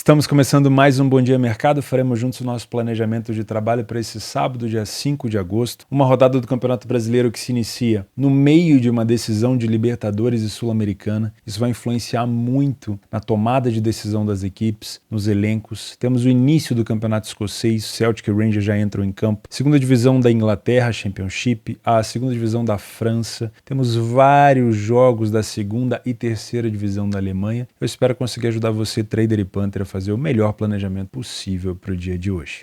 Estamos começando mais um Bom Dia Mercado, faremos juntos o nosso planejamento de trabalho para esse sábado, dia 5 de agosto, uma rodada do Campeonato Brasileiro que se inicia no meio de uma decisão de Libertadores e Sul-Americana. Isso vai influenciar muito na tomada de decisão das equipes, nos elencos. Temos o início do Campeonato Escocês, Celtic e Rangers já entram em campo, segunda divisão da Inglaterra, Championship, a segunda divisão da França, temos vários jogos da segunda e terceira divisão da Alemanha. Eu espero conseguir ajudar você, trader e punter, fazer o melhor planejamento possível para o dia de hoje.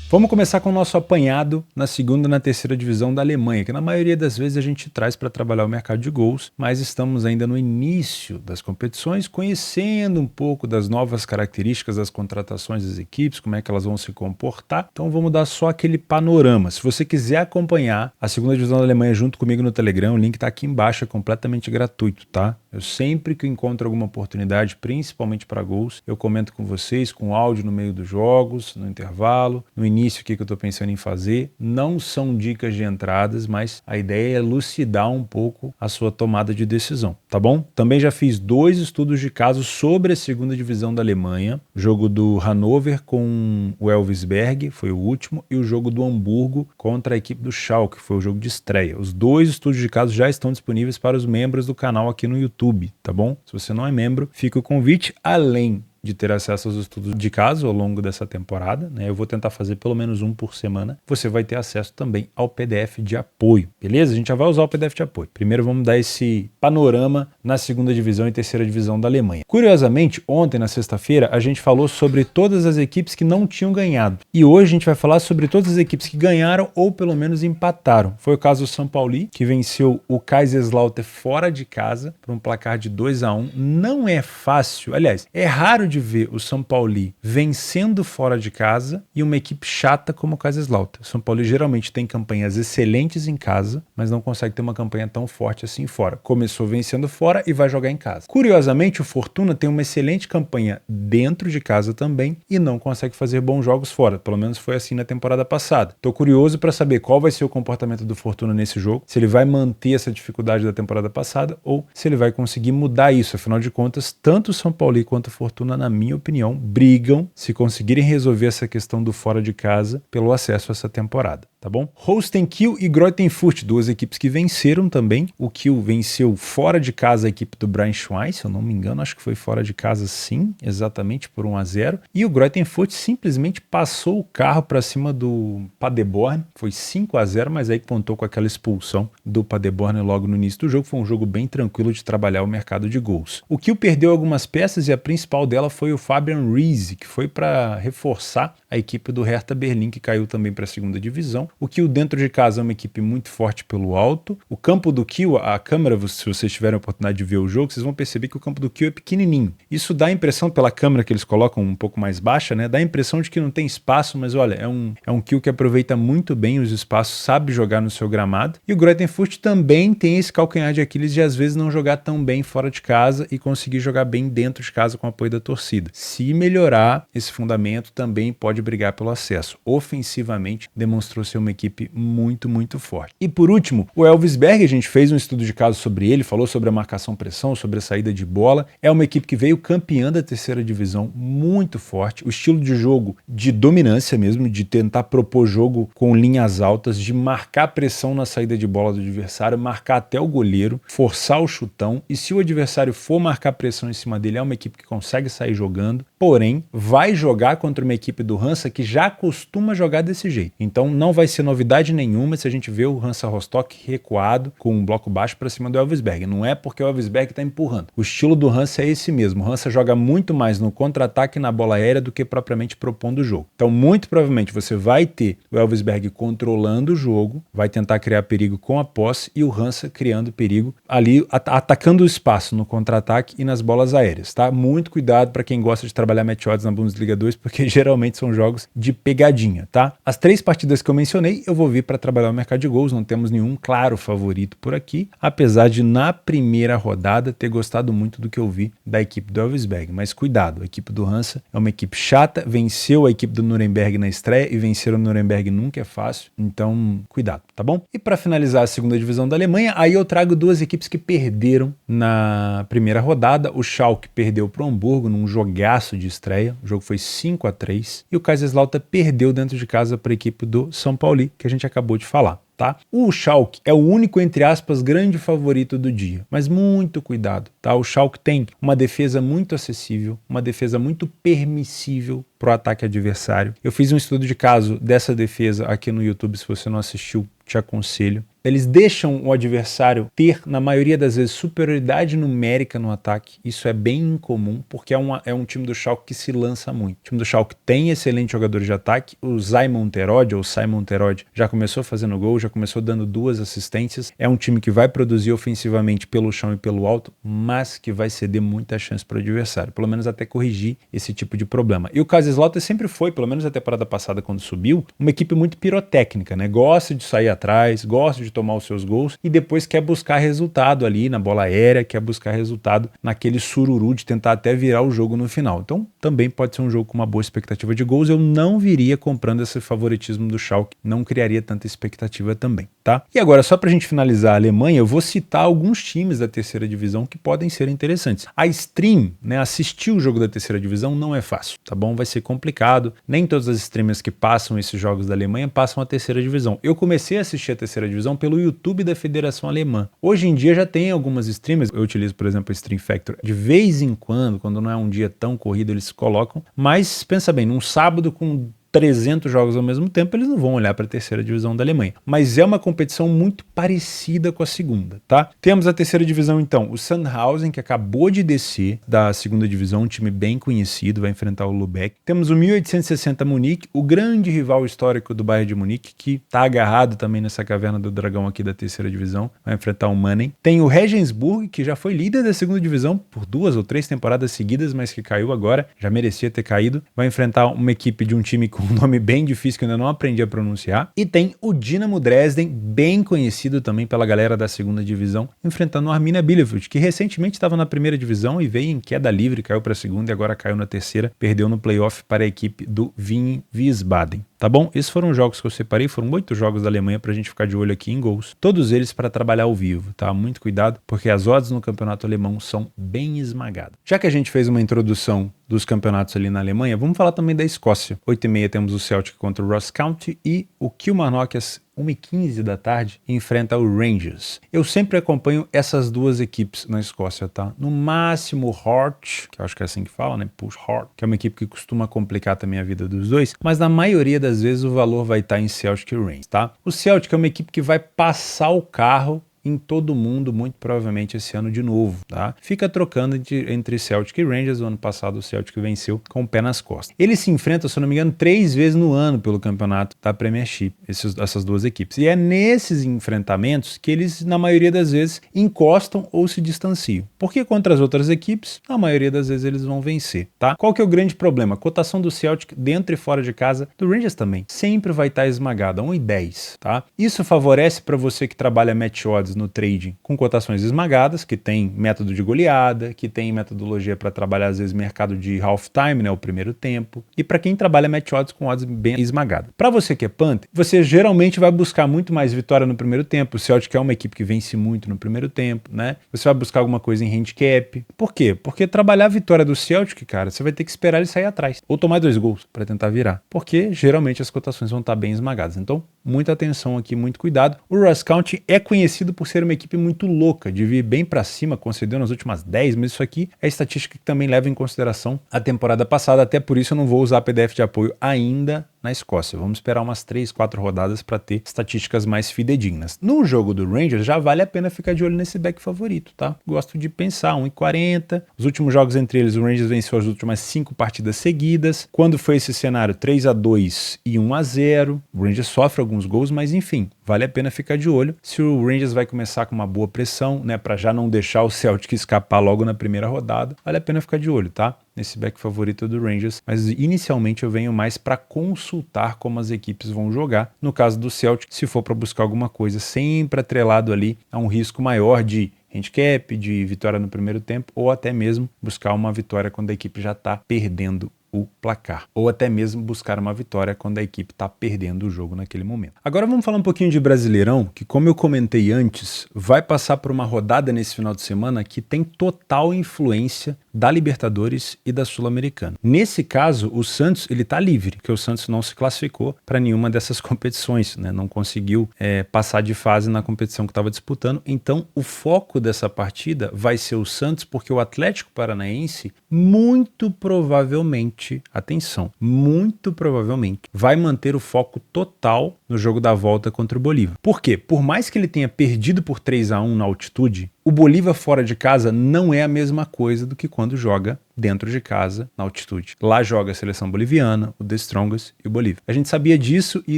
Vamos começar com o nosso apanhado na segunda e na terceira divisão da Alemanha, que na maioria das vezes a gente traz para trabalhar o mercado de gols, mas estamos ainda no início das competições, conhecendo um pouco das novas características das contratações das equipes, como é que elas vão se comportar. Então vamos dar só aquele panorama. Se você quiser acompanhar a segunda divisão da Alemanha junto comigo no Telegram, o link está aqui embaixo, é completamente gratuito, tá? Eu sempre que encontro alguma oportunidade, principalmente para gols, eu comento com vocês, com áudio no meio dos jogos, no intervalo, no início o que eu estou pensando em fazer. Não são dicas de entradas, mas a ideia é elucidar um pouco a sua tomada de decisão, tá bom? Também já fiz 2 estudos de caso sobre a segunda divisão da Alemanha, o jogo do Hannover com o Elversberg, foi o último, e o jogo do Hamburgo contra a equipe do Schalke, foi o jogo de estreia. Os 2 estudos de caso já estão disponíveis para os membros do canal aqui no YouTube, tá bom? Se você não é membro, fica o convite, além de ter acesso aos estudos de caso ao longo dessa temporada, né? Eu vou tentar fazer pelo menos um por semana. Você vai ter acesso também ao PDF de apoio, beleza? A gente já vai usar o PDF de apoio. Primeiro vamos dar esse panorama na segunda divisão e terceira divisão da Alemanha. Curiosamente, ontem, na sexta-feira, a gente falou sobre todas as equipes que não tinham ganhado. E hoje a gente vai falar sobre todas as equipes que ganharam ou pelo menos empataram. Foi o caso do São Paulo, que venceu o Kaiserslautern fora de casa por um placar de 2-1. Não é fácil, aliás, é raro de ver o São Paulo vencendo fora de casa e uma equipe chata como o Kaiserslautern. O São Paulo geralmente tem campanhas excelentes em casa, mas não consegue ter uma campanha tão forte assim fora. Começou vencendo fora e vai jogar em casa. Curiosamente, o Fortuna tem uma excelente campanha dentro de casa também e não consegue fazer bons jogos fora. Pelo menos foi assim na temporada passada. Estou curioso para saber qual vai ser o comportamento do Fortuna nesse jogo, se ele vai manter essa dificuldade da temporada passada ou se ele vai conseguir mudar isso. Afinal de contas, tanto o São Paulo quanto o Fortuna, na minha opinião, brigam se conseguirem resolver essa questão do fora de casa pelo acesso a essa temporada, tá bom? Holstein Kiel e Greuther Fürth, 2 equipes que venceram também. O Kiel venceu fora de casa a equipe do Braunschweig, se eu não me engano, acho que foi fora de casa sim, exatamente por 1-0. E o Greuther Fürth simplesmente passou o carro para cima do Paderborn, foi 5-0, mas aí contou com aquela expulsão do Paderborn logo no início do jogo. Foi um jogo bem tranquilo de trabalhar o mercado de gols. O Kiel perdeu algumas peças e a principal dela foi o Fabian Riese, que foi para reforçar a equipe do Hertha Berlim, que caiu também para a segunda divisão. O Kiel dentro de casa é uma equipe muito forte pelo alto. O campo do Kiel, a câmera, se vocês tiverem a oportunidade de ver o jogo, vocês vão perceber que o campo do Kiel é pequenininho. Isso dá a impressão, pela câmera que eles colocam um pouco mais baixa, né? Dá a impressão de que não tem espaço, mas olha, é um Kiel que aproveita muito bem os espaços, sabe jogar no seu gramado. E o Greuther Fürth também tem esse calcanhar de Aquiles de às vezes não jogar tão bem fora de casa e conseguir jogar bem dentro de casa com o apoio da torcida. Se melhorar esse fundamento, também pode brigar pelo acesso. Ofensivamente, demonstrou ser uma equipe muito, muito forte. E por último, o Elversberg, a gente fez um estudo de caso sobre ele, falou sobre a marcação-pressão, sobre a saída de bola. É uma equipe que veio campeã da terceira divisão, muito forte. O estilo de jogo de dominância mesmo, de tentar propor jogo com linhas altas, de marcar pressão na saída de bola do adversário, marcar até o goleiro, forçar o chutão. E se o adversário for marcar pressão em cima dele, é uma equipe que consegue sair jogando. Porém, vai jogar contra uma equipe do Hansa que já costuma jogar desse jeito. Então não vai ser novidade nenhuma se a gente vê o Hansa Rostock recuado com um bloco baixo para cima do Elversberg. Não é porque o Elversberg está empurrando. O estilo do Hansa é esse mesmo. O Hansa joga muito mais no contra-ataque e na bola aérea do que propriamente propondo o jogo. Então muito provavelmente você vai ter o Elversberg controlando o jogo, vai tentar criar perigo com a posse e o Hansa criando perigo ali, atacando o espaço no contra-ataque e nas bolas aéreas, tá? Muito cuidado para quem gosta de trabalhar match odds na Bundesliga 2, porque geralmente são jogos de pegadinha, tá? As 3 partidas que eu mencionei, eu vou vir para trabalhar o mercado de gols, não temos nenhum claro favorito por aqui, apesar de na primeira rodada ter gostado muito do que eu vi da equipe do Elversberg, mas cuidado, a equipe do Hansa é uma equipe chata, venceu a equipe do Nuremberg na estreia e vencer o Nuremberg nunca é fácil, então cuidado, tá bom? E para finalizar a segunda divisão da Alemanha, aí eu trago 2 equipes que perderam na primeira rodada. O Schalke perdeu para o Hamburgo num jogaço de estreia, o jogo foi 5-3, e o Kaiserslautern perdeu dentro de casa para a equipe do São Paulo, que a gente acabou de falar. Tá? O Schalke é o único, entre aspas, grande favorito do dia, mas muito cuidado, tá? O Schalke tem uma defesa muito acessível, uma defesa muito permissível para o ataque adversário. Eu fiz um estudo de caso dessa defesa aqui no YouTube, se você não assistiu, te aconselho. Eles deixam o adversário ter, na maioria das vezes, superioridade numérica no ataque. Isso é bem incomum, porque é um time do Schalke que se lança muito. O time do Schalke tem excelentes jogadores de ataque. O Simon Terode já começou fazendo gol, já começou dando 2 assistências. É um time que vai produzir ofensivamente pelo chão e pelo alto, mas que vai ceder muita chance para o adversário, pelo menos até corrigir esse tipo de problema. E o Kaiserslautern sempre foi, pelo menos a temporada passada quando subiu, uma equipe muito pirotécnica, né? Gosta de sair atrás, gosta de tomar os seus gols e depois quer buscar resultado ali na bola aérea, quer buscar resultado naquele sururu de tentar até virar o jogo no final. Então também pode ser um jogo com uma boa expectativa de gols. Eu não viria comprando esse favoritismo do Schalke, não criaria tanta expectativa também, tá? E agora, só pra gente finalizar a Alemanha, eu vou citar alguns times da terceira divisão que podem ser interessantes. A stream, né, assistir o jogo da terceira divisão não é fácil, tá bom? Vai ser complicado, nem todas as streamers que passam esses jogos da Alemanha passam a terceira divisão. Eu comecei a assistir a terceira divisão pelo YouTube da Federação Alemã. Hoje em dia já tem algumas streamers, eu utilizo, por exemplo, o Stream Factor, de vez em quando não é um dia tão corrido, eles colocam, mas pensa bem, num sábado com 300 jogos ao mesmo tempo, eles não vão olhar para a terceira divisão da Alemanha. Mas é uma competição muito parecida com a segunda, tá? Temos a terceira divisão, então, o Sandhausen, que acabou de descer da segunda divisão, um time bem conhecido, vai enfrentar o Lübeck. Temos o 1860 Munique, o grande rival histórico do Bayern de Munique, que está agarrado também nessa caverna do dragão aqui da terceira divisão, vai enfrentar o Mannheim. Tem o Regensburg, que já foi líder da segunda divisão por 2 ou 3 temporadas seguidas, mas que caiu agora, já merecia ter caído. Vai enfrentar uma equipe de um time com um nome bem difícil que eu ainda não aprendi a pronunciar. E tem o Dinamo Dresden, bem conhecido também pela galera da segunda divisão, enfrentando o Arminia Bielefeld, que recentemente estava na primeira divisão e veio em queda livre, caiu para a segunda e agora caiu na terceira, perdeu no playoff para a equipe do Wien Wiesbaden. Tá bom? Esses foram os jogos que eu separei, foram 8 jogos da Alemanha pra gente ficar de olho aqui em gols. Todos eles para trabalhar ao vivo, tá? Muito cuidado, porque as odds no campeonato alemão são bem esmagadas. Já que a gente fez uma introdução dos campeonatos ali na Alemanha, vamos falar também da Escócia. 8h30 temos o Celtic contra o Ross County e o Kilmarnock às 1h15 da tarde enfrenta o Rangers. Eu sempre acompanho essas 2 equipes na Escócia, tá? No máximo o Heart, que eu acho que é assim que fala, né? Push Heart, que é uma equipe que costuma complicar também a vida dos dois, mas na maioria das vezes o valor vai estar em Celtic e Rangers, tá? O Celtic é uma equipe que vai passar o carro em todo mundo, muito provavelmente esse ano de novo, tá? Fica trocando entre Celtic e Rangers. O ano passado o Celtic venceu com o pé nas costas. Eles se enfrentam, se eu não me engano, 3 vezes no ano pelo campeonato da Premiership, essas 2 equipes. E é nesses enfrentamentos que eles, na maioria das vezes, encostam ou se distanciam. Porque contra as outras equipes, na maioria das vezes eles vão vencer, tá? Qual que é o grande problema? A cotação do Celtic dentro e fora de casa, do Rangers também, sempre vai estar esmagada, 1,10, tá? Isso favorece para você que trabalha match odds no trading com cotações esmagadas, que tem método de goleada, que tem metodologia para trabalhar às vezes mercado de halftime, né, o primeiro tempo, e para quem trabalha match odds com odds bem esmagadas. Para você que é punter, você geralmente vai buscar muito mais vitória no primeiro tempo. O Celtic é uma equipe que vence muito no primeiro tempo, né? Você vai buscar alguma coisa em handicap. Por quê? Porque trabalhar a vitória do Celtic, cara, você vai ter que esperar ele sair atrás ou tomar 2 gols para tentar virar, porque geralmente as cotações vão estar bem esmagadas. Então, muita atenção aqui, muito cuidado. O Ross County é conhecido por ser uma equipe muito louca, de vir bem para cima, concedeu nas últimas 10, mas isso aqui é estatística que também leva em consideração a temporada passada, até por isso eu não vou usar PDF de apoio ainda na Escócia. Vamos esperar umas 3, 4 rodadas para ter estatísticas mais fidedignas. No jogo do Rangers, já vale a pena ficar de olho nesse back favorito, tá? Gosto de pensar, 1,40. Os últimos jogos entre eles, o Rangers venceu as últimas 5 partidas seguidas. Quando foi esse cenário? 3-2 e 1-0. O Rangers sofre alguns gols, mas enfim, vale a pena ficar de olho. Se o Rangers vai começar com uma boa pressão, né, para já não deixar o Celtic escapar logo na primeira rodada, vale a pena ficar de olho, tá? nesse back favorito do Rangers, mas inicialmente eu venho mais para consultar como as equipes vão jogar. No caso do Celtic, se for para buscar alguma coisa, sempre atrelado ali a um risco maior de handicap, de vitória no primeiro tempo, ou até mesmo buscar uma vitória quando a equipe já está perdendo o placar, ou até mesmo buscar uma vitória quando a equipe está perdendo o jogo naquele momento. Agora vamos falar um pouquinho de Brasileirão, que como eu comentei antes, vai passar por uma rodada nesse final de semana que tem total influência da Libertadores e da Sul-Americana. Nesse caso, o Santos ele está livre, porque o Santos não se classificou para nenhuma dessas competições, né? Não conseguiu passar de fase na competição que estava disputando, então o foco dessa partida vai ser o Santos, porque o Atlético Paranaense muito provavelmente, atenção, muito provavelmente vai manter o foco total no jogo da volta contra o Bolívar. Por quê? Por mais que ele tenha perdido por 3-1 na altitude, o Bolívar fora de casa não é a mesma coisa do que quando joga dentro de casa, na altitude. Lá joga a seleção boliviana, o The Strongest e o Bolívar. A gente sabia disso e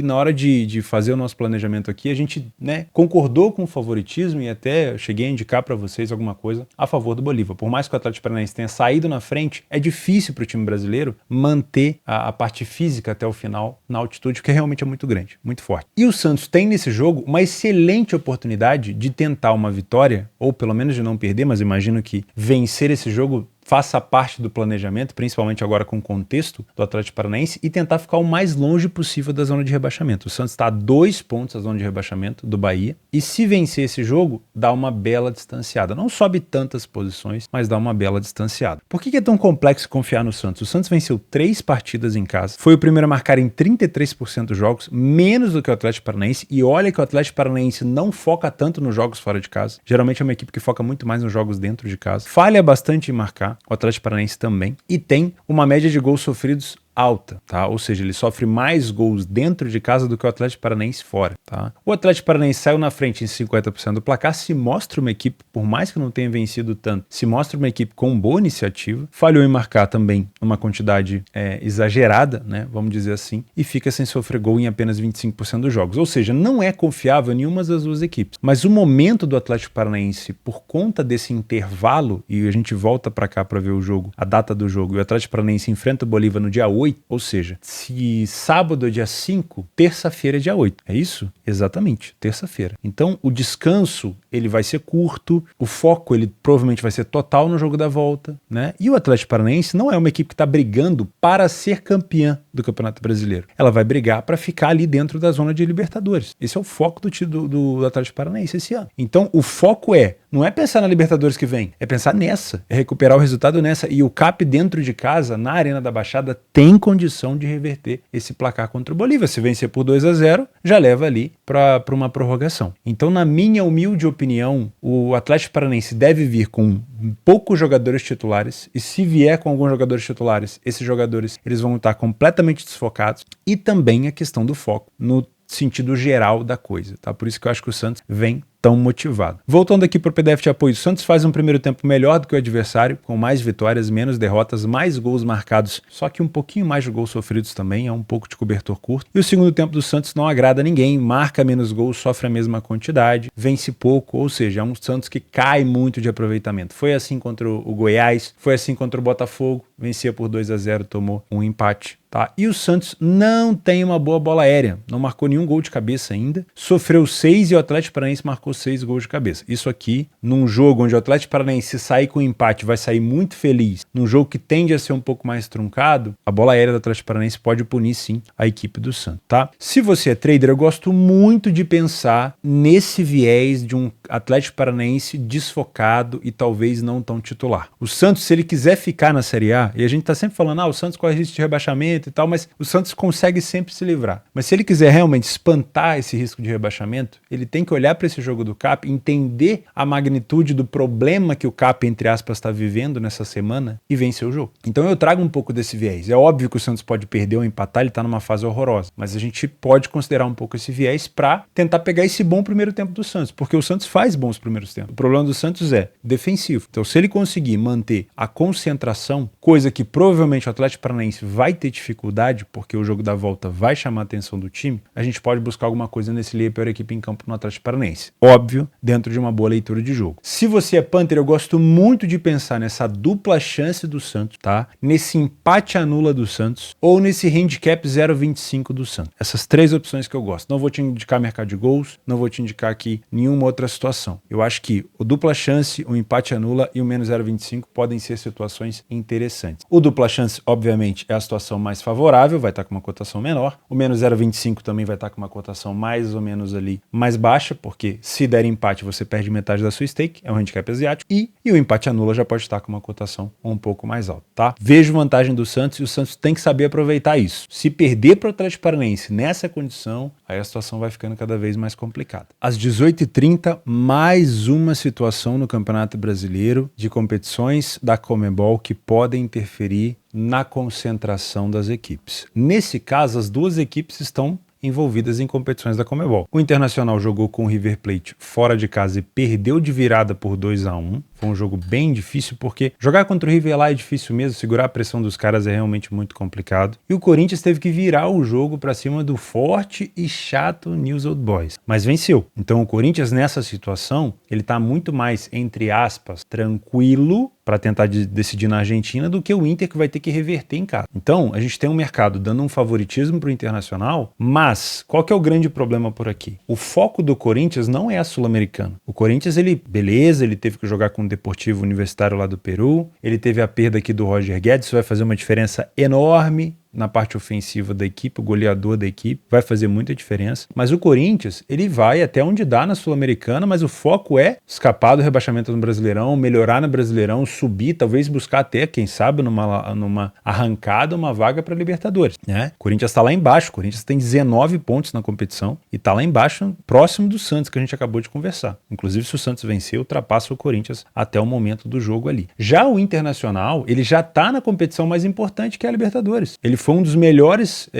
na hora de fazer o nosso planejamento aqui, a gente concordou com o favoritismo e até cheguei a indicar para vocês alguma coisa a favor do Bolívar. Por mais que o Atlético Paranaense tenha saído na frente, é difícil para o time brasileiro manter a parte física até o final na altitude, porque realmente é muito grande, muito forte. E o Santos tem nesse jogo uma excelente oportunidade de tentar uma vitória, ou pelo menos de não perder, mas imagino que vencer esse jogo faça parte do planejamento, principalmente agora com o contexto do Atlético Paranaense, e tentar ficar o mais longe possível da zona de rebaixamento. O Santos está a 2 pontos da zona de rebaixamento do Bahia, e se vencer esse jogo, dá uma bela distanciada. Não sobe tantas posições, mas dá uma bela distanciada. Por que é tão complexo confiar no Santos? O Santos venceu 3 partidas em casa, foi o primeiro a marcar em 33% dos jogos, menos do que o Atlético Paranaense, e olha que o Atlético Paranaense não foca tanto nos jogos fora de casa. Geralmente é uma equipe que foca muito mais nos jogos dentro de casa. Falha bastante em marcar, o Atlético Paranaense também, e tem uma média de gols sofridos alta, tá? Ou seja, ele sofre mais gols dentro de casa do que o Atlético Paranaense fora, tá? O Atlético Paranaense saiu na frente em 50% do placar, se mostra uma equipe, por mais que não tenha vencido tanto, se mostra uma equipe com boa iniciativa, falhou em marcar também uma quantidade exagerada, né? Vamos dizer assim, e fica sem sofrer gol em apenas 25% dos jogos, ou seja, não é confiável nenhuma das duas equipes, mas o momento do Atlético Paranaense, por conta desse intervalo, e a gente volta para cá para ver o jogo, a data do jogo, e o Atlético Paranaense enfrenta o Bolívar no dia 8, ou seja, se sábado é dia 5, terça-feira é dia 8. É isso? Exatamente, terça-feira. Então, o descanso, ele vai ser curto, o foco, ele provavelmente vai ser total no jogo da volta, né? E o Atlético Paranaense não é uma equipe que está brigando para ser campeã do Campeonato Brasileiro. Ela vai brigar para ficar ali dentro da zona de Libertadores. Esse é o foco do Atlético Paranaense esse ano. Então, o foco não é pensar na Libertadores que vem, é pensar nessa, é recuperar o resultado nessa. E o CAP dentro de casa, na Arena da Baixada, tem condição de reverter esse placar contra o Bolívar. Se vencer por 2-0, já leva ali para uma prorrogação. Então, na minha humilde opinião, o Atlético Paranaense deve vir com poucos jogadores titulares, e se vier com alguns jogadores titulares, esses jogadores eles vão estar completamente desfocados, e também a questão do foco no sentido geral da coisa, tá? Por isso que eu acho que o Santos vem tão motivado. Voltando aqui para o PDF de apoio, o Santos faz um primeiro tempo melhor do que o adversário, com mais vitórias, menos derrotas, mais gols marcados, só que um pouquinho mais de gols sofridos também, é um pouco de cobertor curto. E o segundo tempo do Santos não agrada ninguém, marca menos gols, sofre a mesma quantidade, vence pouco, ou seja, é um Santos que cai muito de aproveitamento. Foi assim contra o Goiás, foi assim contra o Botafogo, vencia por 2-0, tomou um empate. Tá? E o Santos não tem uma boa bola aérea, não marcou nenhum gol de cabeça ainda, sofreu 6 e o Atlético Paranaense marcou 6 gols de cabeça. Isso aqui, num jogo onde o Atlético Paranaense sair com empate vai sair muito feliz, num jogo que tende a ser um pouco mais truncado, a bola aérea do Atlético Paranaense pode punir sim a equipe do Santos, tá? Se você é trader, eu gosto muito de pensar nesse viés de um Atlético Paranaense desfocado e talvez não tão titular. O Santos, se ele quiser ficar na Série A, e a gente tá sempre falando, o Santos corre risco de rebaixamento e tal, mas o Santos consegue sempre se livrar. Mas se ele quiser realmente espantar esse risco de rebaixamento, ele tem que olhar para esse jogo do CAP, entender a magnitude do problema que o CAP, entre aspas, está vivendo nessa semana e vencer o jogo. Então eu trago um pouco desse viés. É óbvio que o Santos pode perder ou empatar, ele está numa fase horrorosa, mas a gente pode considerar um pouco esse viés para tentar pegar esse bom primeiro tempo do Santos, porque o Santos faz bons primeiros tempos. O problema do Santos é defensivo. Então se ele conseguir manter a concentração, coisa que provavelmente o Atlético Paranaense vai ter dificuldade dificuldade, porque o jogo da volta vai chamar a atenção do time, a gente pode buscar alguma coisa nesse Leia a pior equipe em campo no Atlético Paranaense. Óbvio, dentro de uma boa leitura de jogo. Se você é Panther, eu gosto muito de pensar nessa dupla chance do Santos, tá? Nesse empate anula do Santos ou nesse handicap 0,25 do Santos. Essas três opções que eu gosto. Não vou te indicar mercado de gols, não vou te indicar aqui nenhuma outra situação. Eu acho que o dupla chance, o empate anula e o menos 0,25 podem ser situações interessantes. O dupla chance, obviamente, é a situação mais favorável, vai estar com uma cotação menor. O menos 0,25 também vai estar com uma cotação mais ou menos ali mais baixa, porque se der empate você perde metade da sua stake, é um handicap asiático. E o empate anula já pode estar com uma cotação um pouco mais alta, tá? Vejo vantagem do Santos e o Santos tem que saber aproveitar isso. Se perder para o Atlético Paranaense nessa condição, aí a situação vai ficando cada vez mais complicada. Às 18h30, mais uma situação no Campeonato Brasileiro de competições da Conmebol que podem interferir na concentração das equipes. Nesse caso, as duas equipes estão envolvidas em competições da Conmebol. O Internacional jogou com o River Plate fora de casa e perdeu de virada por 2-1. Foi um jogo bem difícil, porque jogar contra o River lá é difícil mesmo, segurar a pressão dos caras é realmente muito complicado. E o Corinthians teve que virar o jogo para cima do forte e chato News Old Boys, mas venceu. Então o Corinthians nessa situação, ele tá muito mais, entre aspas, tranquilo para tentar decidir na Argentina do que o Inter, que vai ter que reverter em casa. Então a gente tem um mercado dando um favoritismo para o Internacional, mas qual que é o grande problema por aqui? O foco do Corinthians não é a Sul-Americana. O Corinthians, beleza, ele teve que jogar com o Deportivo Universitário lá do Peru, ele teve a perda aqui do Roger Guedes, isso vai fazer uma diferença enorme na parte ofensiva da equipe, o goleador da equipe, vai fazer muita diferença. Mas o Corinthians, ele vai até onde dá na Sul-Americana, mas o foco é escapar do rebaixamento no Brasileirão, melhorar no Brasileirão, subir, talvez buscar até, quem sabe, numa arrancada, uma vaga para Libertadores, né? O Corinthians está lá embaixo, o Corinthians tem 19 pontos na competição e está lá embaixo, próximo do Santos, que a gente acabou de conversar. Inclusive, se o Santos vencer, ultrapassa o Corinthians até o momento do jogo ali. Já o Internacional, ele já está na competição mais importante, que é a Libertadores. Ele foi um dos melhores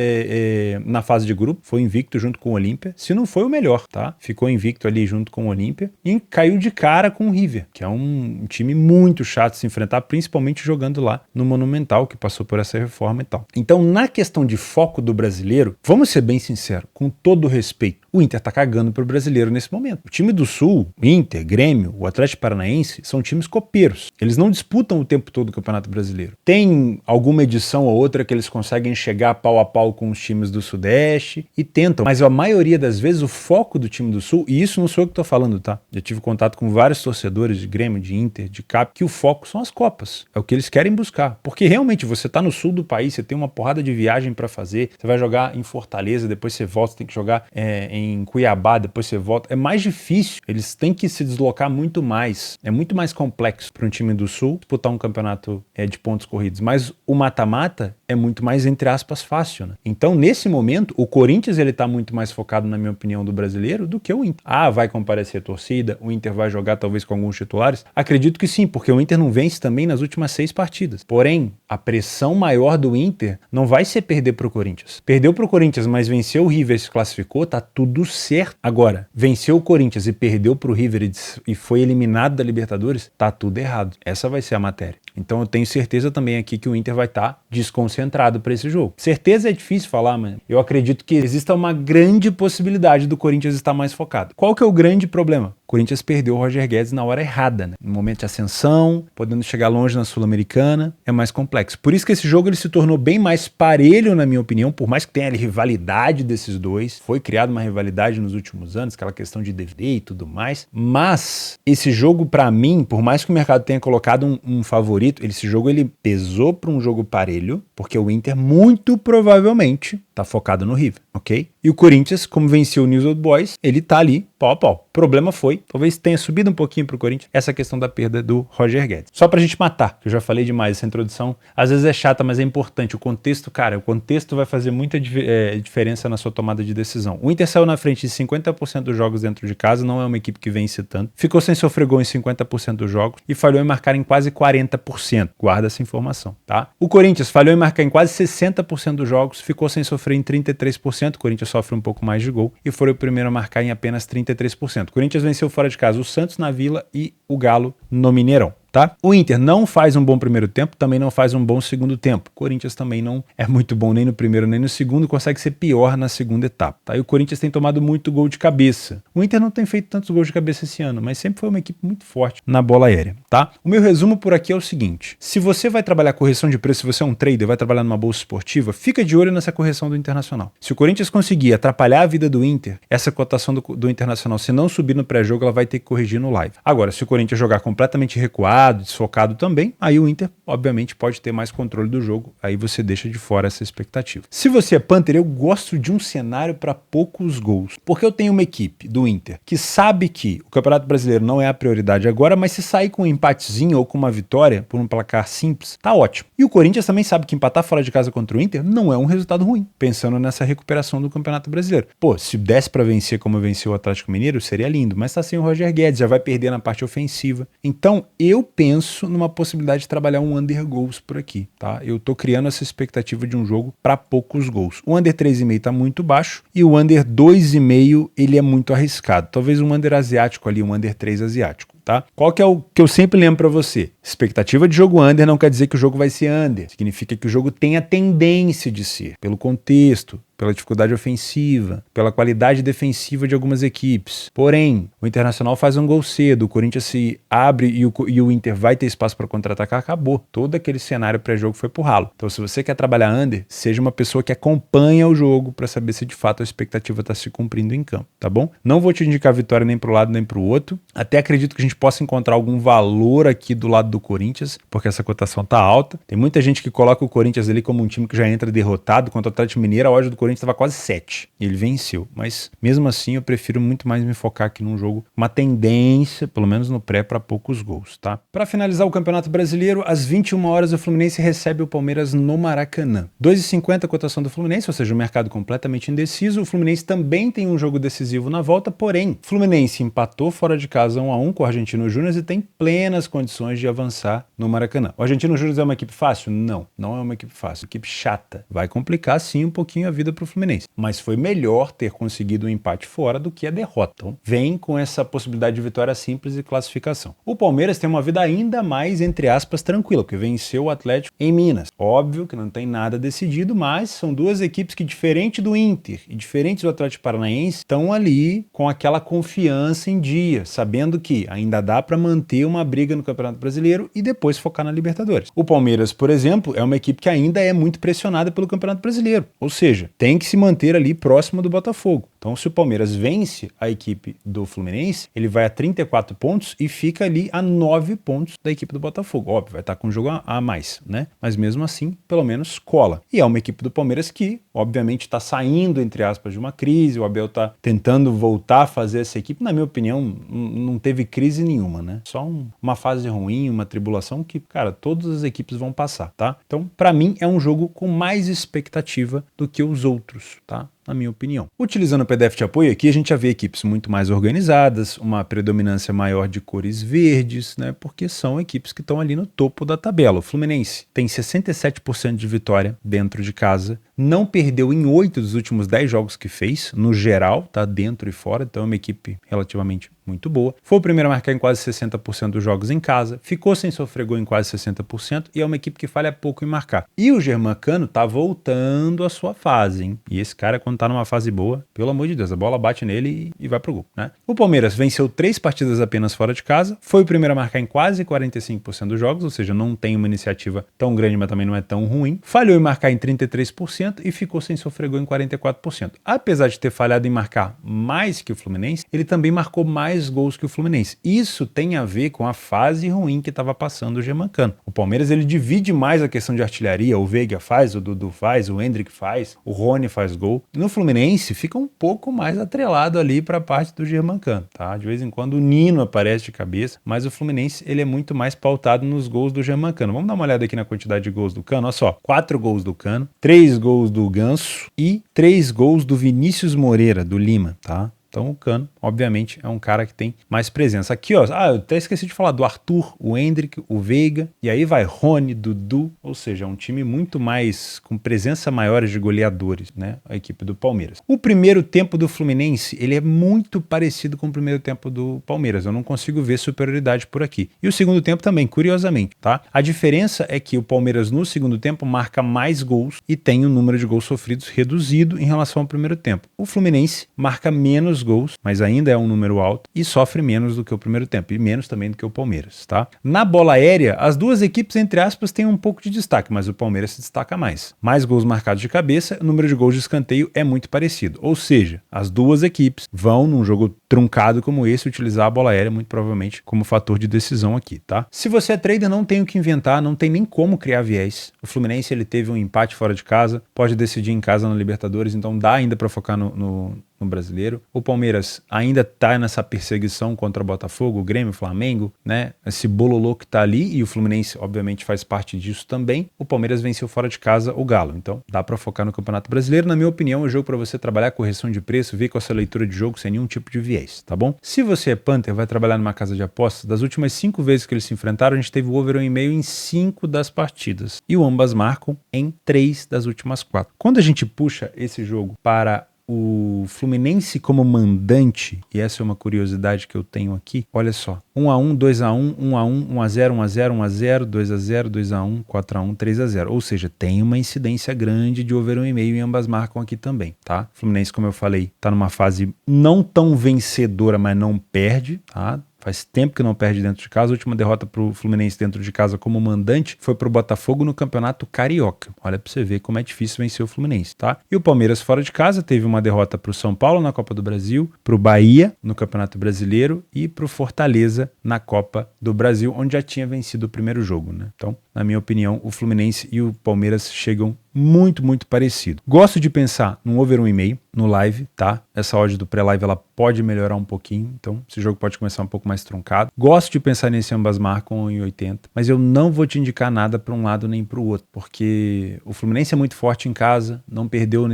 na fase de grupo, foi invicto junto com o Olímpia, se não foi o melhor, tá? Ficou invicto ali junto com o Olímpia e caiu de cara com o River, que é um time muito chato de se enfrentar, principalmente jogando lá no Monumental, que passou por essa reforma e tal. Então, na questão de foco do brasileiro, vamos ser bem sinceros, com todo respeito, o Inter tá cagando pro brasileiro nesse momento. O time do Sul, o Inter, Grêmio, o Atlético Paranaense, são times copeiros. Eles não disputam o tempo todo o Campeonato Brasileiro. Tem alguma edição ou outra que eles conseguem chegar pau a pau com os times do Sudeste e tentam, mas a maioria das vezes o foco do time do Sul, e isso não sou eu que tô falando, tá? Já tive contato com vários torcedores de Grêmio, de Inter, de Cap, que o foco são as Copas. É o que eles querem buscar. Porque realmente você tá no sul do país, você tem uma porrada de viagem para fazer, você vai jogar em Fortaleza, depois você volta, você tem que jogar em Cuiabá, depois você volta. É mais difícil, eles têm que se deslocar muito mais. É muito mais complexo para um time do Sul disputar um campeonato de pontos corridos. Mas o mata-mata é muito mais, entre aspas, fácil, né? Então, nesse momento, o Corinthians ele tá muito mais focado, na minha opinião, do brasileiro do que o Inter. Vai comparecer a torcida, o Inter vai jogar talvez com alguns titulares? Acredito que sim, porque o Inter não vence também nas últimas 6 partidas. Porém, a pressão maior do Inter não vai ser perder pro Corinthians. Perdeu pro Corinthians, mas venceu o River e se classificou, tá tudo certo. Agora, venceu o Corinthians e perdeu pro River e foi eliminado da Libertadores, tá tudo errado. Essa vai ser a matéria. Então eu tenho certeza também aqui que o Inter vai estar desconcentrado para esse jogo. Certeza é difícil falar, mas eu acredito que exista uma grande possibilidade do Corinthians estar mais focado. Qual que é o grande problema? O Corinthians perdeu o Roger Guedes na hora errada, né? No momento de ascensão, podendo chegar longe na Sul-Americana, é mais complexo. Por isso que esse jogo ele se tornou bem mais parelho, na minha opinião, por mais que tenha a rivalidade desses dois. Foi criada uma rivalidade nos últimos anos, aquela questão de DVD e tudo mais. Mas esse jogo, para mim, por mais que o mercado tenha colocado um favorito, esse jogo ele pesou para um jogo parelho, porque o Inter muito provavelmente tá focado no River, ok? E o Corinthians, como venceu o News Old Boys, ele tá ali pau a pau. O problema foi, talvez tenha subido um pouquinho pro Corinthians, essa questão da perda do Roger Guedes. Só pra gente matar, que eu já falei demais, essa introdução às vezes é chata, mas é importante. O contexto, cara, o contexto vai fazer muita diferença na sua tomada de decisão. O Inter saiu na frente de 50% dos jogos dentro de casa, não é uma equipe que vence tanto. Ficou sem sofrer gol em 50% dos jogos e falhou em marcar em quase 40%. Guarda essa informação, tá? O Corinthians falhou em marcar em quase 60% dos jogos, ficou sem sofrer em 33%. O Corinthians sofre um pouco mais de gol e foi o primeiro a marcar em apenas 33%. O Corinthians venceu fora de casa o Santos na Vila e o Galo no Mineirão. tá? O Inter não faz um bom primeiro tempo, também não faz um bom segundo tempo. O Corinthians também não é muito bom nem no primeiro nem no segundo, consegue ser pior na segunda etapa, tá? E o Corinthians tem tomado muito gol de cabeça. O Inter não tem feito tantos gols de cabeça esse ano, mas sempre foi uma equipe muito forte na bola aérea, tá? O meu resumo por aqui é o seguinte: se você vai trabalhar correção de preço, se você é um trader, vai trabalhar numa bolsa esportiva, fica de olho nessa correção do Internacional. Se o Corinthians conseguir atrapalhar a vida do Inter, essa cotação do Internacional, se não subir no pré-jogo, ela vai ter que corrigir no live. Agora, se o Corinthians jogar completamente recuado, desfocado também, aí o Inter, obviamente, pode ter mais controle do jogo, aí você deixa de fora essa expectativa. Se você é Panther, eu gosto de um cenário para poucos gols, porque eu tenho uma equipe do Inter que sabe que o Campeonato Brasileiro não é a prioridade agora, mas se sair com um empatezinho ou com uma vitória por um placar simples, tá ótimo. E o Corinthians também sabe que empatar fora de casa contra o Inter não é um resultado ruim, pensando nessa recuperação do Campeonato Brasileiro. Pô, se desse para vencer como venceu o Atlético Mineiro, seria lindo, mas tá sem o Roger Guedes, já vai perder na parte ofensiva. Então, eu penso numa possibilidade de trabalhar um under goals por aqui, tá? Eu tô criando essa expectativa de um jogo para poucos gols. O under 3,5 tá muito baixo e o under 2,5 ele é muito arriscado. Talvez um under asiático ali, um under 3 asiático. Tá? Qual que é o que eu sempre lembro para você? Expectativa de jogo under não quer dizer que o jogo vai ser under. Significa que o jogo tem a tendência de ser, pelo contexto, pela dificuldade ofensiva, pela qualidade defensiva de algumas equipes. Porém, o Internacional faz um gol cedo, o Corinthians se abre e o Inter vai ter espaço para contra-atacar, acabou. Todo aquele cenário pré-jogo foi pro ralo. Então, se você quer trabalhar under, seja uma pessoa que acompanha o jogo para saber se de fato a expectativa está se cumprindo em campo, tá bom? Não vou te indicar vitória nem pro lado nem pro outro. Até acredito que a gente possa encontrar algum valor aqui do lado do Corinthians, porque essa cotação tá alta. Tem muita gente que coloca o Corinthians ali como um time que já entra derrotado, contra o Atlético Mineiro, a odd do Corinthians estava quase 7. E ele venceu. Mas mesmo assim eu prefiro muito mais me focar aqui num jogo, uma tendência, pelo menos no pré, para poucos gols, tá? Para finalizar o Campeonato Brasileiro, às 21 horas o Fluminense recebe o Palmeiras no Maracanã. 2,50 a cotação do Fluminense, ou seja, o mercado completamente indeciso. O Fluminense também tem um jogo decisivo na volta, porém, o Fluminense empatou fora de casa 1-1 com o Argentino Júnior e tem plenas condições de avançar no Maracanã. O Argentino Júnior é uma equipe fácil? Não, não é uma equipe fácil, é uma equipe chata. Vai complicar sim um pouquinho a vida pro Fluminense, mas foi melhor ter conseguido um empate fora do que a derrota. Então, vem com essa possibilidade de vitória simples e classificação. O Palmeiras tem uma vida ainda mais, entre aspas, tranquila, porque venceu o Atlético em Minas. Óbvio que não tem nada decidido, mas são duas equipes que, diferente do Inter e diferente do Atlético Paranaense, estão ali com aquela confiança em dia, sabendo que ainda dá para manter uma briga no Campeonato Brasileiro e depois focar na Libertadores. O Palmeiras, por exemplo, é uma equipe que ainda é muito pressionada pelo Campeonato Brasileiro, ou seja, tem que se manter ali próximo do Botafogo. Então, se o Palmeiras vence a equipe do Fluminense, ele vai a 34 pontos e fica ali a 9 pontos da equipe do Botafogo. Óbvio, vai estar com um jogo a mais, né? Mas mesmo assim, pelo menos cola. E é uma equipe do Palmeiras que, obviamente, está saindo, entre aspas, de uma crise. O Abel está tentando voltar a fazer essa equipe. Na minha opinião, não teve crise nenhuma, né? Só uma fase ruim, uma tribulação que, cara, todas as equipes vão passar, tá? Então, para mim, é um jogo com mais expectativa do que os outros, tá? Na minha opinião. Utilizando o PDF de apoio aqui, a gente já vê equipes muito mais organizadas, uma predominância maior de cores verdes, né? Porque são equipes que estão ali no topo da tabela. O Fluminense tem 67% de vitória dentro de casa, não perdeu em 8 dos últimos 10 jogos que fez, no geral, tá dentro e fora, então é uma equipe relativamente muito boa. Foi o primeiro a marcar em quase 60% dos jogos em casa, ficou sem sofrer gol em quase 60% e é uma equipe que falha pouco em marcar. E o Germancano tá voltando à sua fase, hein? E esse cara, quando tá numa fase boa, pelo amor de Deus, a bola bate nele e vai pro gol, né? O Palmeiras venceu 3 partidas apenas fora de casa, foi o primeiro a marcar em quase 45% dos jogos, ou seja, não tem uma iniciativa tão grande, mas também não é tão ruim. Falhou em marcar em 33% e ficou sem sofrer gol em 44%. Apesar de ter falhado em marcar mais que o Fluminense, ele também marcou mais gols que o Fluminense. Isso tem a ver com a fase ruim que estava passando o Germancano. O Palmeiras, ele divide mais a questão de artilharia, o Veiga faz, o Dudu faz, o Endrick faz, o Rony faz gol. No Fluminense fica um pouco mais atrelado ali para a parte do Germancano, tá? De vez em quando o Nino aparece de cabeça, mas o Fluminense, ele é muito mais pautado nos gols do Germancano. Vamos dar uma olhada aqui na quantidade de gols do Cano, olha só, 4 gols do Cano, 3 gols do Ganso e 3 gols do Vinícius Moreira, do Lima, tá? Então o Cano, obviamente, é um cara que tem mais presença. Aqui, ó, eu até esqueci de falar do Arthur, o Endrick, o Veiga, e aí vai Rony, Dudu, ou seja, é um time muito mais, com presença maior de goleadores, né, a equipe do Palmeiras. O primeiro tempo do Fluminense, ele é muito parecido com o primeiro tempo do Palmeiras, eu não consigo ver superioridade por aqui. E o segundo tempo também, curiosamente, tá? A diferença é que o Palmeiras no segundo tempo marca mais gols e tem o número de gols sofridos reduzido em relação ao primeiro tempo. O Fluminense marca menos gols, mas ainda é um número alto e sofre menos do que o primeiro tempo e menos também do que o Palmeiras, tá? Na bola aérea, as duas equipes, entre aspas, têm um pouco de destaque, mas o Palmeiras se destaca mais. Mais gols marcados de cabeça, o número de gols de escanteio é muito parecido, ou seja, as duas equipes vão num jogo truncado como esse utilizar a bola aérea muito provavelmente como fator de decisão aqui, tá? Se você é trader, não tem o que inventar, não tem nem como criar viés. O Fluminense, ele teve um empate fora de casa, pode decidir em casa na Libertadores, então dá ainda para focar no Brasileiro. O Palmeiras ainda tá nessa perseguição contra o Botafogo, o Grêmio, o Flamengo, né? Esse bololô que tá ali, e o Fluminense obviamente faz parte disso também. O Palmeiras venceu fora de casa o Galo, então dá para focar no Campeonato Brasileiro. Na minha opinião, é um jogo para você trabalhar correção de preço, ver com essa leitura de jogo sem nenhum tipo de viés, tá bom? Se você é Panther, vai trabalhar numa casa de apostas, das últimas 5 vezes que eles se enfrentaram, a gente teve o over 1,5 em 5 das partidas, e o ambas marcam em 3 das últimas 4. Quando a gente puxa esse jogo para o Fluminense como mandante, e essa é uma curiosidade que eu tenho aqui, olha só, 1-1, 2-1, 1-1, 1-0, 1-0, 1-0, 2-0, 2-1, 4-1, 3-0, ou seja, tem uma incidência grande de over 1,5 e ambas marcam aqui também, tá? O Fluminense, como eu falei, tá numa fase não tão vencedora, mas não perde, tá? Faz tempo que não perde dentro de casa. A última derrota para o Fluminense dentro de casa como mandante foi para o Botafogo no Campeonato Carioca. Olha para você ver como é difícil vencer o Fluminense, tá? E o Palmeiras fora de casa teve uma derrota para o São Paulo na Copa do Brasil, para o Bahia no Campeonato Brasileiro e para o Fortaleza na Copa do Brasil, onde já tinha vencido o primeiro jogo, né? Então, na minha opinião, o Fluminense e o Palmeiras chegam muito parecido. Gosto de pensar num over 1,5 no live, tá? Essa odd do pré-live ela pode melhorar um pouquinho, então esse jogo pode começar um pouco mais truncado. Gosto de pensar nesse ambas marcam em 80, mas eu não vou te indicar nada para um lado nem para o outro, porque o Fluminense é muito forte em casa, não perdeu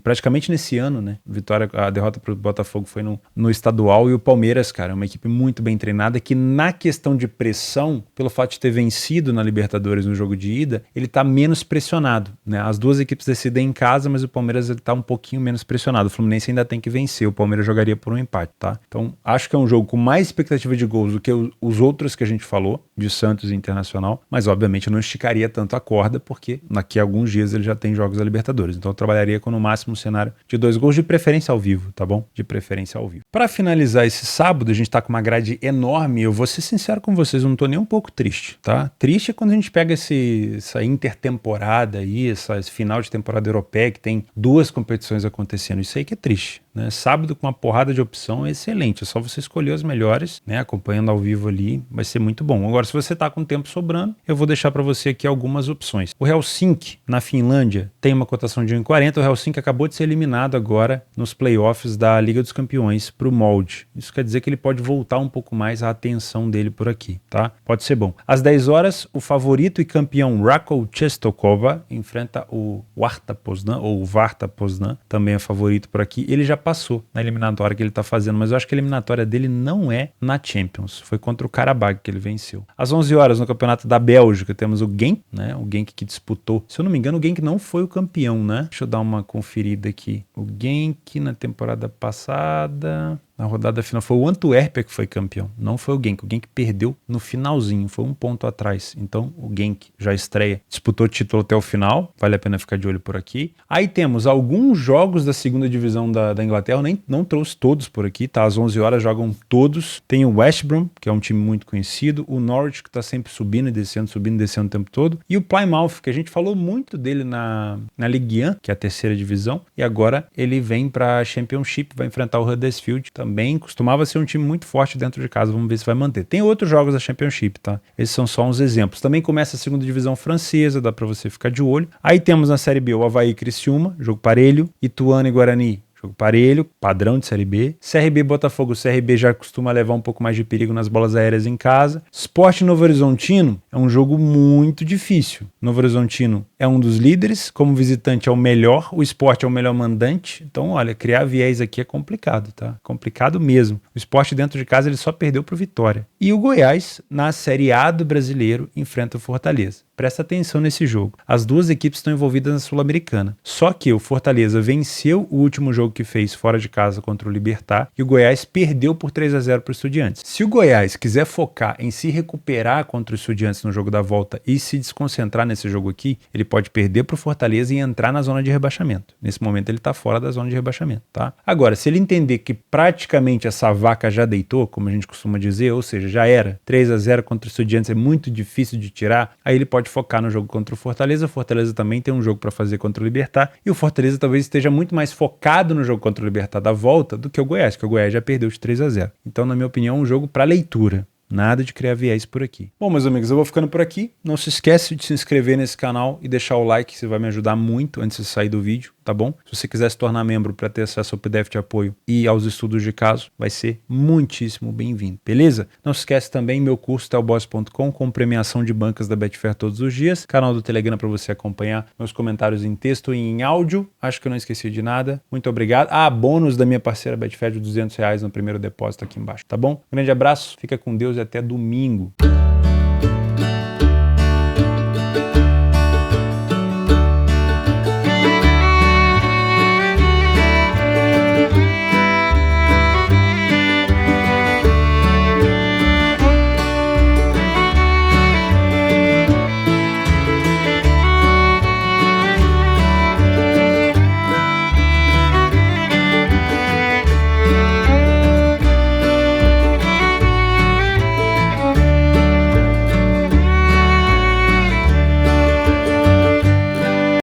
praticamente nesse ano, né? A derrota para o Botafogo foi no estadual, e o Palmeiras, cara, é uma equipe muito bem treinada que na questão de pressão, pelo fato de ter vencido na Libertadores no jogo de ida, ele tá menos pressionado, né? As duas equipes decidem em casa, mas o Palmeiras ele tá um pouquinho menos pressionado. O Fluminense ainda tem que vencer, o Palmeiras jogaria por um empate, tá? Então, acho que é um jogo com mais expectativa de gols do que os outros que a gente falou, de Santos e Internacional, mas obviamente eu não esticaria tanto a corda, porque daqui a alguns dias ele já tem jogos da Libertadores. Então eu trabalharia com no máximo um cenário de 2 gols, de preferência ao vivo, tá bom? De preferência ao vivo. Para finalizar esse sábado, a gente tá com uma grade enorme. Eu vou ser sincero com vocês, eu não tô nem um pouco triste, tá? Triste é quando a gente pega essa intertemporada aí, esse final de temporada europeia, que tem 2 competições acontecendo. Isso aí que é triste, né? Sábado com uma porrada de opção é excelente, é só você escolher as melhores, né? Acompanhando ao vivo ali, vai ser muito bom. Agora, se você tá com tempo sobrando, eu vou deixar para você aqui algumas opções. O Helsinki, na Finlândia, tem uma cotação de 1,40. O Helsinki acabou de ser eliminado agora nos playoffs da Liga dos Campeões pro molde. Isso quer dizer que ele pode voltar um pouco mais a atenção dele por aqui, tá? Pode ser bom. Às 10 horas, o favorito e campeão Rakov Czestochowa enfrenta o Warta Poznan, ou o Varta Poznan, também é favorito por aqui. Ele já passou na eliminatória que ele tá fazendo, mas eu acho que a eliminatória dele não é na Champions. Foi contra o Karabag que ele venceu. Às 11 horas, no campeonato da Bélgica, temos o Genk, né? O Genk que disputou. Se eu não me engano, o Genk não foi o campeão, né? Deixa eu dar uma conferida aqui. O Genk na temporada passada... Na rodada final foi o Antuérpia que foi campeão, não foi o Genk. O Genk perdeu no finalzinho, foi 1 ponto atrás. Então o Genk já estreia, disputou o título até o final, vale a pena ficar de olho por aqui. Aí temos alguns jogos da segunda divisão da Inglaterra, eu não trouxe todos por aqui, tá? Às 11 horas jogam todos. Tem o West Brom, que é um time muito conhecido, o Norwich, que tá sempre subindo e descendo o tempo todo, e o Plymouth, que a gente falou muito dele na Ligue 1, que é a terceira divisão, e agora ele vem pra Championship, vai enfrentar o Huddersfield, também costumava ser um time muito forte dentro de casa, vamos ver se vai manter. Tem outros jogos da Championship, tá? Esses são só uns exemplos. Também começa a segunda divisão francesa, dá pra você ficar de olho. Aí temos na Série B o Avaí e Criciúma, jogo parelho, Ituano e Guarani, Jogo parelho, padrão de Série B. CRB Botafogo, CRB já costuma levar um pouco mais de perigo nas bolas aéreas em casa. Sport Novo Horizontino é um jogo muito difícil. Novo Horizontino é um dos líderes, como visitante é o melhor, o Sport é o melhor mandante. Então, olha, criar viés aqui é complicado, tá? Complicado mesmo. O Sport dentro de casa ele só perdeu pro Vitória. E o Goiás, na Série A do Brasileiro, enfrenta o Fortaleza. Presta atenção nesse jogo. As duas equipes estão envolvidas na Sul-Americana. Só que o Fortaleza venceu o último jogo que fez fora de casa contra o Libertad e o Goiás perdeu por 3-0 para o Estudiantes. Se o Goiás quiser focar em se recuperar contra o Estudiantes no jogo da volta e se desconcentrar nesse jogo aqui, ele pode perder para o Fortaleza e entrar na zona de rebaixamento. Nesse momento ele está fora da zona de rebaixamento, tá? Agora, se ele entender que praticamente essa vaca já deitou, como a gente costuma dizer, ou seja, já era 3-0 contra o Estudiantes, é muito difícil de tirar, aí ele pode focar no jogo contra o Fortaleza. O Fortaleza também tem um jogo para fazer contra o Libertad e o Fortaleza talvez esteja muito mais focado no jogo contra o Libertad da volta do que o Goiás, que o Goiás já perdeu de 3-0. Então, na minha opinião, é um jogo para leitura. Nada de criar viés por aqui. Bom, meus amigos, eu vou ficando por aqui. Não se esquece de se inscrever nesse canal e deixar o like, você vai me ajudar muito antes de sair do vídeo, tá bom? Se você quiser se tornar membro para ter acesso ao PDF de apoio e aos estudos de caso, vai ser muitíssimo bem-vindo, beleza? Não se esquece também meu curso telboss.com com premiação de bancas da Betfair todos os dias, canal do Telegram para você acompanhar meus comentários em texto e em áudio. Acho que eu não esqueci de nada. Muito obrigado. Bônus da minha parceira Betfair de R$200 no primeiro depósito aqui embaixo, tá bom? Grande abraço, fica com Deus e até domingo.